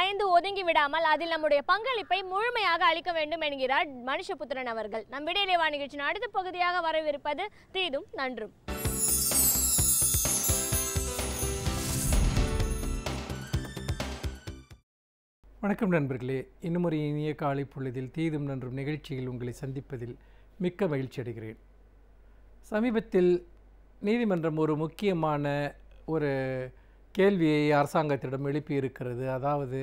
பயந்து ஒதுங்கி விடாமல் அதில் நம்முடைய பங்களிப்பை முழுமையாக அளிக்க வேண்டும் என்கிறார் மனுஷபுத்திரன் அவர்கள். நம் விடையிலேவா நிகழ்ச்சியின் அடுத்த பகுதியாக வரவிருப்பது தீதும் நன்றும். வணக்கம் நண்பர்களே, இன்னும் ஒரு இனிய காலை பொழுதில் தீதும் நன்றும் நிகழ்ச்சியில் உங்களை சந்திப்பதில் மிக்க மகிழ்ச்சி அடைகிறேன். சமீபத்தில் நீதிமன்றம் ஒரு முக்கியமான ஒரு கேள்வியை அரசாங்கத்திடம் எழுப்பியிருக்கிறது. அதாவது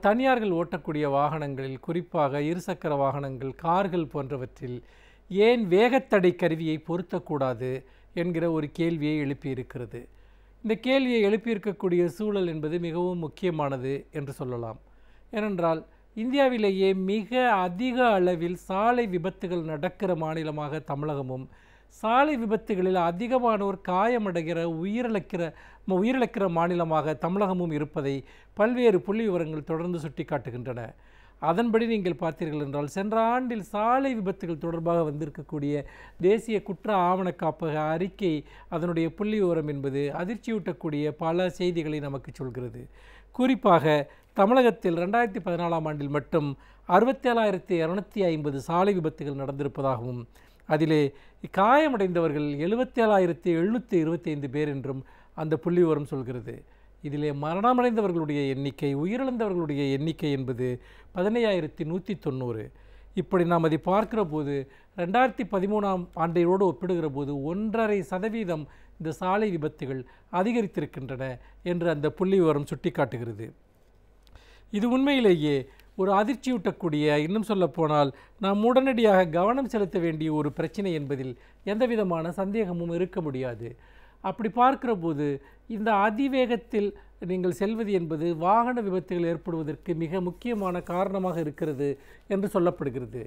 தனியார்கள் ஓட்டக்கூடிய வாகனங்களில், குறிப்பாக இருசக்கர வாகனங்கள், கார்கள் போன்றவற்றில் ஏன் வேகத்தடை கருவியை பொருத்தக்கூடாது என்கிற ஒரு கேள்வியை எழுப்பியிருக்கிறது. இந்த கேள்வியை எழுப்பியிருக்கக்கூடிய சூழல் என்பது மிகவும் முக்கியமானது என்று சொல்லலாம். ஏனென்றால் இந்தியாவிலேயே மிக அதிக அளவில் சாலை விபத்துகள் நடக்கிற மாநிலமாக தமிழகமும், சாலை விபத்துகளில் அதிகமானோர் காயமடைகிற உயிரிழக்கிற மாநிலமாக தமிழகமும் இருப்பதை பல்வேறு புள்ளி விவரங்கள் தொடர்ந்து சுட்டி காட்டுகின்றன. அதன்படி நீங்கள் பார்த்தீர்கள் என்றால், சென்ற ஆண்டில் சாலை விபத்துகள் தொடர்பாக வந்திருக்கக்கூடிய தேசிய குற்ற ஆவண காப்பக அறிக்கை, அதனுடைய புள்ளி விவரம் என்பது அதிர்ச்சியூட்டக்கூடிய பல செய்திகளை நமக்கு சொல்கிறது. குறிப்பாக தமிழகத்தில் 2014ஆம் ஆண்டில் மட்டும் 67,250 சாலை விபத்துகள் நடந்திருப்பதாகவும், அதிலே காயமடைந்தவர்கள் 77,725 பேர் என்றும் அந்த புள்ளி விவரம் சொல்கிறது. இதிலே மரணமடைந்தவர்களுடைய எண்ணிக்கை, உயிரிழந்தவர்களுடைய எண்ணிக்கை என்பது 15,190. இப்படி நாம் அதை பார்க்கிற போது 2013ஆம் ஆண்டையோடு ஒப்பிடுகிற போது 1.5% இந்த சாலை விபத்துகள் அதிகரித்திருக்கின்றன என்று அந்த புள்ளி விவரம் சுட்டி காட்டுகிறது. இது உண்மையிலேயே ஒரு அதிர்ச்சியூட்டக்கூடிய, இன்னும் சொல்லப்போனால் நாம் உடனடியாக கவனம் செலுத்த வேண்டிய ஒரு பிரச்சனை என்பதில் எந்தவிதமான சந்தேகமும் இருக்க முடியாது. அப்படி பார்க்கிற போது இந்த அதிவேகத்தில் நீங்கள் செல்வது என்பது வாகன விபத்துகள் ஏற்படுவதற்கு மிக முக்கியமான காரணமாக இருக்கிறது என்று சொல்லப்படுகிறது.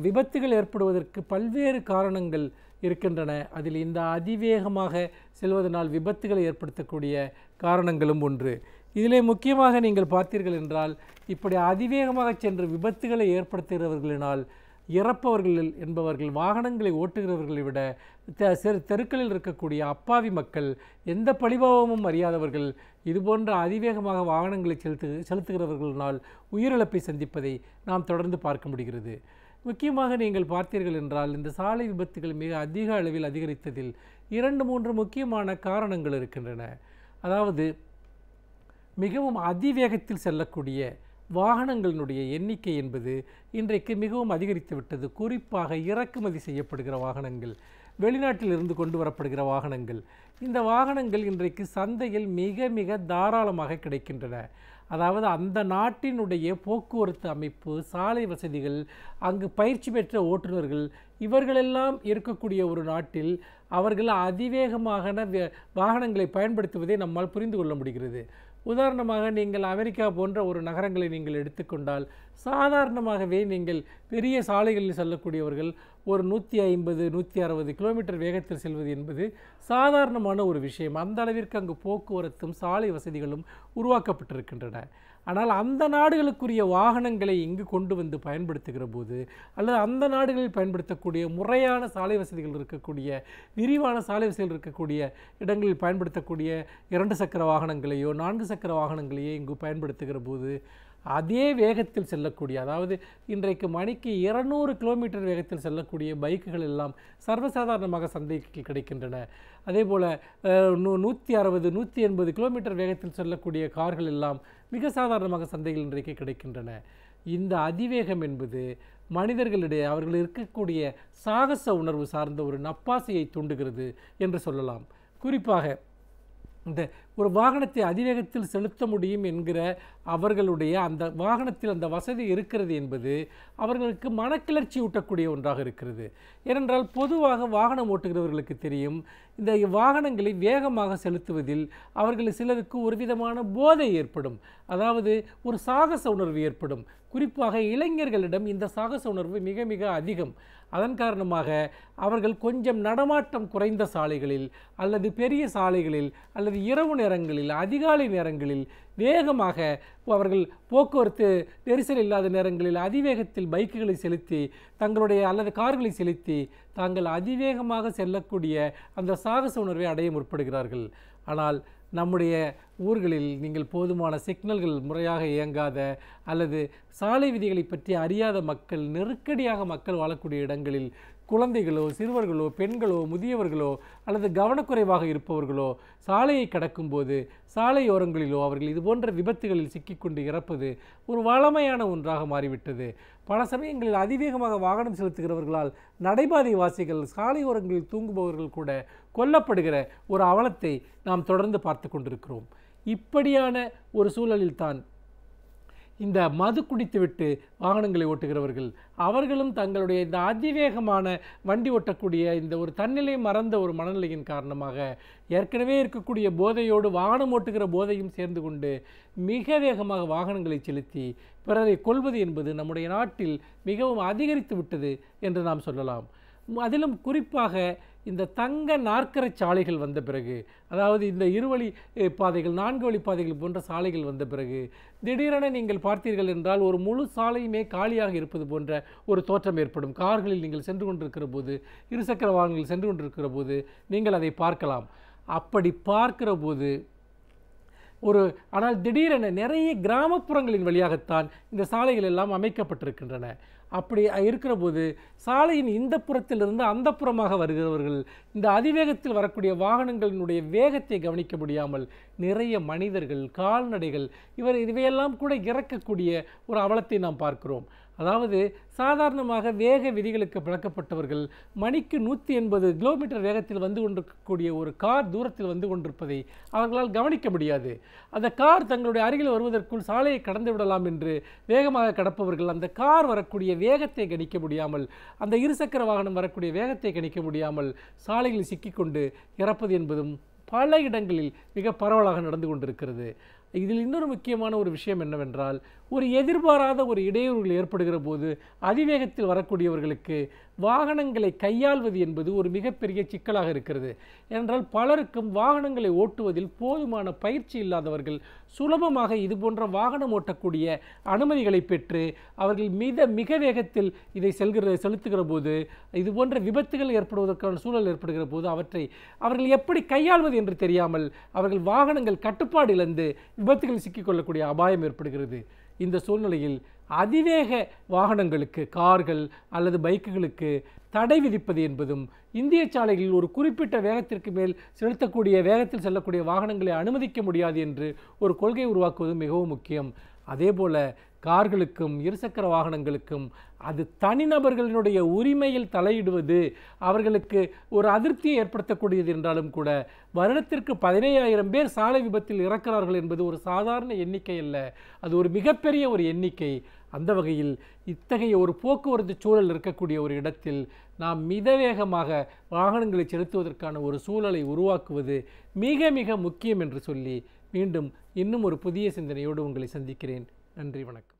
விபத்துகள் ஏற்படுவதற்கு பல்வேறு காரணங்கள் இருக்கின்றன. அதில் இந்த அதிவேகமாக செல்வதனால் விபத்துகளை ஏற்படுத்தக்கூடிய காரணங்களும் ஒன்று. இதிலே முக்கியமாக நீங்கள் பார்த்தீர்கள் என்றால், இப்படி அதிவேகமாக சென்று விபத்துகளை ஏற்படுத்துகிறவர்களினால் இறப்பவர்கள் என்பவர்கள் வாகனங்களை ஓட்டுகிறவர்களை விட தெருக்களில் இருக்கக்கூடிய அப்பாவி மக்கள், எந்த பழிபாவமும் அறியாதவர்கள், இதுபோன்ற அதிவேகமாக வாகனங்களை செலுத்துகிறவர்களினால் உயிரிழப்பை சந்திப்பதை நாம் தொடர்ந்து பார்க்க முடிகிறது. முக்கியமாக நீங்கள் பார்த்தீர்கள் என்றால், இந்த சாலை விபத்துகள் மிக அதிக அளவில் அதிகரித்ததில் 2-3 முக்கியமான காரணங்கள் இருக்கின்றன. அதாவது, மிகவும் அதிவேகத்தில் செல்லக்கூடிய வாகனங்களினுடைய எண்ணிக்கை என்பது இன்றைக்கு மிகவும் அதிகரித்து விட்டது. குறிப்பாக இறக்குமதி செய்யப்படுகிற வாகனங்கள், வெளிநாட்டில் இருந்து கொண்டு வரப்படுகிற வாகனங்கள், இந்த வாகனங்கள் இன்றைக்கு சந்தையில் மிக மிக தாராளமாக கிடைக்கின்றன. அதாவது அந்த நாட்டினுடைய போக்குவரத்து அமைப்பு, சாலை வசதிகள், அங்கு பயிற்சி பெற்ற ஓட்டுநர்கள், இவர்களெல்லாம் இருக்கக்கூடிய ஒரு நாட்டில் அவர்கள் அதிவேகமான வாகனங்களை பயன்படுத்துவதை நம்மால் புரிந்து கொள்ள முடிகிறது. உதாரணமாக நீங்கள் அமெரிக்கா போன்ற ஒரு நகரங்களை நீங்கள் எடுத்துக்கொண்டால், சாதாரணமாகவே நீங்கள் பெரிய சாலைகளில் செல்லக்கூடியவர்கள் ஒரு 150-160 கிலோமீட்டர் வேகத்தில் செல்வது என்பது சாதாரணமான ஒரு விஷயம். அந்த அளவிற்கு அங்கு போக்குவரத்தும் சாலை வசதிகளும் உருவாக்கப்பட்டிருக்கின்றன. ஆனால் அந்த நாடுகளுக்குரிய வாகனங்களை இங்கு கொண்டு வந்து பயன்படுத்துகிற போது, அல்லது அந்த நாடுகளில் பயன்படுத்தக்கூடிய முறையான சாலை வசதிகள் இருக்கக்கூடிய, விரிவான சாலை வசதிகள் இருக்கக்கூடிய இடங்களில் பயன்படுத்தக்கூடிய 2 சக்கர வாகனங்களையோ 4 சக்கர வாகனங்களையோ இங்கு பயன்படுத்துகிற போது அதே வேகத்தில் செல்லக்கூடிய, அதாவது இன்றைக்கு மணிக்கு 200 கிலோமீட்டர் வேகத்தில் செல்லக்கூடிய பைக்குகள் எல்லாம் சர்வசாதாரணமாக சந்தைக்கு கிடைக்கின்றன. அதே போல் 160-180 கிலோமீட்டர் வேகத்தில் செல்லக்கூடிய கார்கள் எல்லாம் மிக சாதாரணமாக சந்தைகள் இன்றைக்கு கிடைக்கின்றன. இந்த அதிவேகம் என்பது மனிதர்களிடையே அவர்கள் இருக்கக்கூடிய சாகச உணர்வு சார்ந்த ஒரு நப்பாசையை தூண்டுகிறது என்று சொல்லலாம். குறிப்பாக இந்த ஒரு வாகனத்தை அதிவேகத்தில் செலுத்த முடியும் என்கிற அவர்களுடைய அந்த வாகனத்தில் அந்த வசதி இருக்கிறது என்பது அவர்களுக்கு மனக்கிளர்ச்சி ஊட்டக்கூடிய ஒன்றாக இருக்கிறது. ஏனென்றால் பொதுவாக வாகனம் ஓட்டுகிறவர்களுக்கு தெரியும், இந்த வாகனங்களை வேகமாக செலுத்துவதில் அவர்கள் சிலருக்கு ஒரு விதமான போதை ஏற்படும், அதாவது ஒரு சாகச உணர்வு ஏற்படும். குறிப்பாக இளைஞர்களிடம் இந்த சாகச உணர்வு மிக மிக அதிகம். அதன் காரணமாக அவர்கள் கொஞ்சம் நடமாட்டம் குறைந்த சாலைகளில் அல்லது பெரிய சாலைகளில் அல்லது இரவு நேரங்களில், அதிகாலை நேரங்களில் வேகமாக அவர்கள் போக்குவரத்து நெரிசல் இல்லாத நேரங்களில் அதிவேகத்தில் பைக்குகளை செலுத்தி தங்களுடைய அல்லது கார்களை செலுத்தி தாங்கள் அதிவேகமாக செல்லக்கூடிய அந்த சாகச உணர்வை அடைய முற்படுகிறார்கள். ஆனால் நம்முடைய ஊர்களில் நீங்கள் போதுமான சிக்னல்கள் முறையாக இயங்காத அல்லது சாலை விதிகளை பற்றி அறியாத மக்கள், நெருக்கடியாக மக்கள் வாழக்கூடிய இடங்களில் குழந்தைகளோ, சிறுவர்களோ, பெண்களோ, முதியவர்களோ அல்லது கவனக்குறைவாக இருப்பவர்களோ சாலையை கடக்கும்போது சாலையோரங்களிலோ அவர்கள் இதுபோன்ற விபத்துகளில் சிக்கிக்கொண்டு இறப்பது ஒரு வழமையான ஒன்றாக மாறிவிட்டது. பல சமயங்களில் அதிவேகமாக வாகனம் செலுத்துகிறவர்களால் நடைபாதை வாசிகள், சாலையோரங்களில் தூங்குபவர்கள் கூட கொல்லப்படுகிற ஒரு அவலத்தை நாம் தொடர்ந்து பார்த்து கொண்டிருக்கிறோம். இப்படியான ஒரு சூழலில்தான் இந்த மது குடித்துவிட்டு வாகனங்களை ஓட்டுகிறவர்கள் அவர்களும் தங்களுடைய இந்த அதிவேகமான வண்டி ஓட்டக்கூடிய இந்த ஒரு தன்னிலை மறந்த ஒரு மனநிலையின் காரணமாக ஏற்கனவே இருக்கக்கூடிய போதையோடு வாகனம் ஓட்டுகிற போதையும் சேர்ந்து கொண்டு மிக வேகமாக வாகனங்களை செலுத்தி பிறரை கொல்வது என்பது நம்முடைய நாட்டில் மிகவும் அதிகரித்து விட்டது என்று நாம் சொல்லலாம். அதிலும் குறிப்பாக இந்த தங்க நாற்கர சாலைகள் வந்த பிறகு, அதாவது இந்த இருவழி பாதைகள், 4 வழி பாதைகள் போன்ற சாலைகள் வந்த பிறகு திடீரென நீங்கள் பார்த்தீர்கள் என்றால் ஒரு முழு சாலையுமே காலியாக இருப்பது போன்ற ஒரு தோற்றம் ஏற்படும். கார்களில் நீங்கள் சென்று கொண்டிருக்கிற போது, இருசக்கர வாகனங்களில் சென்று கொண்டிருக்கிற போது நீங்கள் அதை பார்க்கலாம். அப்படி பார்க்கிற போது ஆனால் திடீரென நிறைய கிராமப்புறங்களின் வழியாகத்தான் இந்த சாலைகள் எல்லாம் அமைக்கப்பட்டிருக்கின்றன. அப்படி இருக்கிற போது சாலையின் இந்த புறத்திலிருந்து அந்த புறமாக வருகிறவர்கள் இந்த அதிவேகத்தில் வரக்கூடிய வாகனங்களினுடைய வேகத்தை கவனிக்க முடியாமல் நிறைய மனிதர்கள், கால்நடைகள் இவையெல்லாம் கூட இறக்கக்கூடிய ஒரு அவலத்தை நாம் பார்க்கிறோம். அதாவது சாதாரணமாக வேக விதிகளுக்கு பழக்கப்பட்டவர்கள் மணிக்கு 180 கிலோமீட்டர் வேகத்தில் வந்து கொண்டிருக்கக்கூடிய ஒரு கார் தூரத்தில் வந்து கொண்டிருப்பதை அவர்களால் கவனிக்க முடியாது. அந்த கார் தங்களுடைய அருகில் வருவதற்குள் சாலையை கடந்து விடலாம் என்று வேகமாக கடப்பவர்கள் அந்த கார் வரக்கூடிய வேகத்தை கணிக்க முடியாமல், அந்த இருசக்கர வாகனம் வரக்கூடிய வேகத்தை கணிக்க முடியாமல் சாலைகளில் சிக்கிக்கொண்டு இறப்பது என்பதும் பல இடங்களில் மிக பரவலாக நடந்து கொண்டிருக்கிறது. இதில் இன்னொரு முக்கியமான ஒரு விஷயம் என்னவென்றால், ஒரு எதிர்பாராத ஒரு இடையூறுகள் ஏற்படுகிற போது அதிவேகத்தில் வரக்கூடியவர்களுக்கு வாகனங்களை கையாள்வது என்பது ஒரு மிகப்பெரிய சிக்கலாக இருக்கிறது. ஏனென்றால் பலருக்கும் வாகனங்களை ஓட்டுவதில் போதுமான பயிற்சி இல்லாதவர்கள் சுலபமாக இது போன்ற வாகனம் ஓட்டக்கூடிய அனுமதிகளை பெற்று அவர்கள் மிக வேகத்தில் இதை செலுத்துகிற போது இது போன்ற விபத்துகள் ஏற்படுவதற்கான சூழல் ஏற்படுகிற போது அவர்கள் எப்படி கையாள்வது என்று தெரியாமல் அவர்கள் வாகனங்கள் கட்டுப்பாடு இழந்து விபத்துகள் சிக்கிக்கொள்ளக்கூடிய அபாயம் ஏற்படுகிறது. இந்த சூழ்நிலையில் அதிவேக வாகனங்களுக்கு, கார்கள் அல்லது பைக்குகளுக்கு தடை விதிப்பது என்பதும், இந்திய சாலைகளில் ஒரு குறிப்பிட்ட வேகத்திற்கு மேல் வேகத்தில் செல்லக்கூடிய வாகனங்களை அனுமதிக்க முடியாது என்று ஒரு கொள்கை உருவாக்குவது மிகவும் முக்கியம். அதேபோல கார்களுக்கும் இருசக்கர வாகனங்களுக்கும் அது தனிநபர்களினுடைய உரிமையில் தலையிடுவது அவர்களுக்கு ஒரு அதிருப்தியை ஏற்படுத்தக்கூடியது என்றாலும் கூட வருடத்திற்கு 15,000 பேர் சாலை விபத்தில் இறக்கிறார்கள் என்பது ஒரு சாதாரண எண்ணிக்கை அல்ல, அது ஒரு மிகப்பெரிய ஒரு எண்ணிக்கை. அந்த வகையில் இத்தகைய ஒரு போக்குவரத்து சூழல் இருக்கக்கூடிய ஒரு இடத்தில் நாம் மிதவேகமாக வாகனங்களை செலுத்துவதற்கான ஒரு சூழலை உருவாக்குவது மிக முக்கியம் என்று சொல்லி மீண்டும் இன்னும் ஒரு புதிய சிந்தனையோடு உங்களை சந்திக்கிறேன். நன்றி, வணக்கம்.